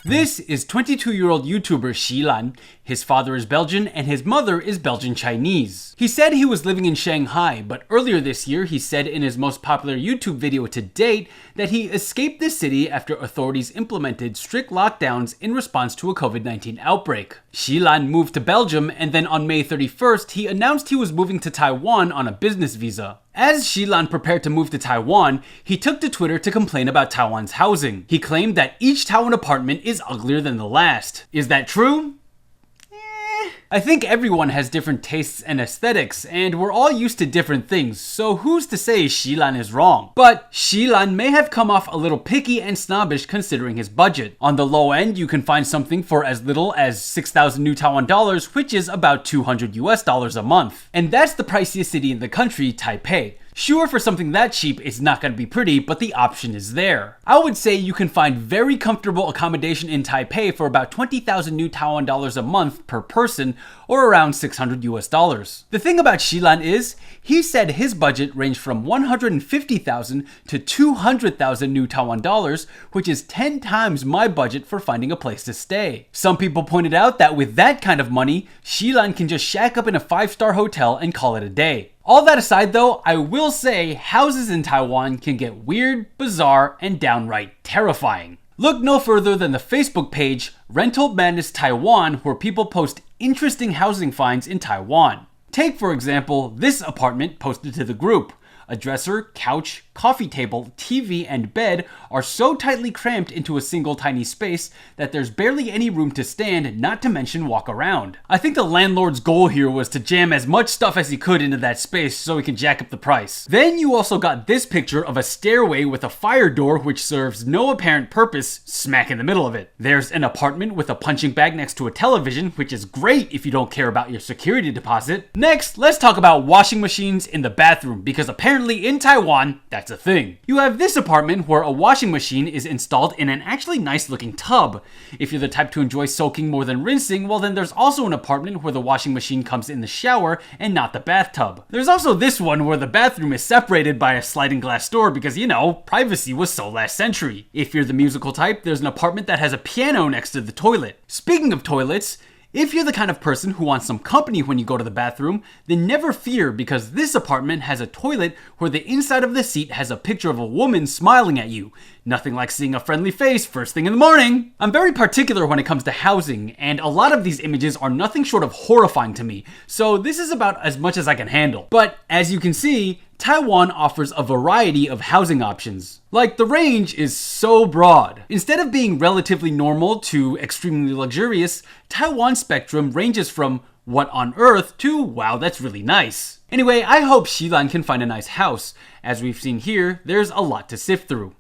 This is 22-year-old YouTuber Ceylan. His father is Belgian and his mother is Belgian Chinese. He said he was living in Shanghai, but earlier this year he said in his most popular YouTube video to date that he escaped the city after authorities implemented strict lockdowns in response to a COVID-19 outbreak. Ceylan moved to Belgium, and then on May 31st he announced he was moving to Taiwan on a business visa. As Ceylan prepared to move to Taiwan, he took to Twitter to complain about Taiwan's housing. He claimed that each Taiwan apartment is uglier than the last. Is that true? I think everyone has different tastes and aesthetics, and we're all used to different things, so who's to say Ceylan is wrong? But Ceylan may have come off a little picky and snobbish considering his budget. On the low end, you can find something for as little as 6,000 new Taiwan dollars, which is about $200 a month. And that's the priciest city in the country, Taipei. Sure, for something that cheap, it's not going to be pretty, but the option is there. I would say you can find very comfortable accommodation in Taipei for about 20,000 new Taiwan dollars a month per person, or around $600. The thing about Ceylan is, he said his budget ranged from 150,000 to 200,000 new Taiwan dollars, which is 10 times my budget for finding a place to stay. Some people pointed out that with that kind of money, Ceylan can just shack up in a 5-star hotel and call it a day. All that aside though, I will say houses in Taiwan can get weird, bizarre, and downright terrifying. Look no further than the Facebook page Rental Madness Taiwan, where people post interesting housing finds in Taiwan. Take for example this apartment posted to the group. A dresser, couch, coffee table, TV, and bed are so tightly cramped into a single tiny space that there's barely any room to stand, not to mention walk around. I think the landlord's goal here was to jam as much stuff as he could into that space so he can jack up the price. Then you also got this picture of a stairway with a fire door which serves no apparent purpose smack in the middle of it. There's an apartment with a punching bag next to a television, which is great if you don't care about your security deposit. Next, let's talk about washing machines in the bathroom, because apparently in Taiwan, that's a thing. You have this apartment where a washing machine is installed in an actually nice looking tub. If you're the type to enjoy soaking more than rinsing, well then there's also an apartment where the washing machine comes in the shower and not the bathtub. There's also this one where the bathroom is separated by a sliding glass door because, you know, privacy was so last century. If you're the musical type, there's an apartment that has a piano next to the toilet. Speaking of toilets, if you're the kind of person who wants some company when you go to the bathroom, then never fear, because this apartment has a toilet where the inside of the seat has a picture of a woman smiling at you. Nothing like seeing a friendly face first thing in the morning. I'm very particular when it comes to housing, and a lot of these images are nothing short of horrifying to me, so this is about as much as I can handle. But as you can see, Taiwan offers a variety of housing options. Like, the range is so broad. Instead of being relatively normal to extremely luxurious, Taiwan's spectrum ranges from what on earth to wow, that's really nice. Anyway, I hope Ceylan can find a nice house. As we've seen here, there's a lot to sift through.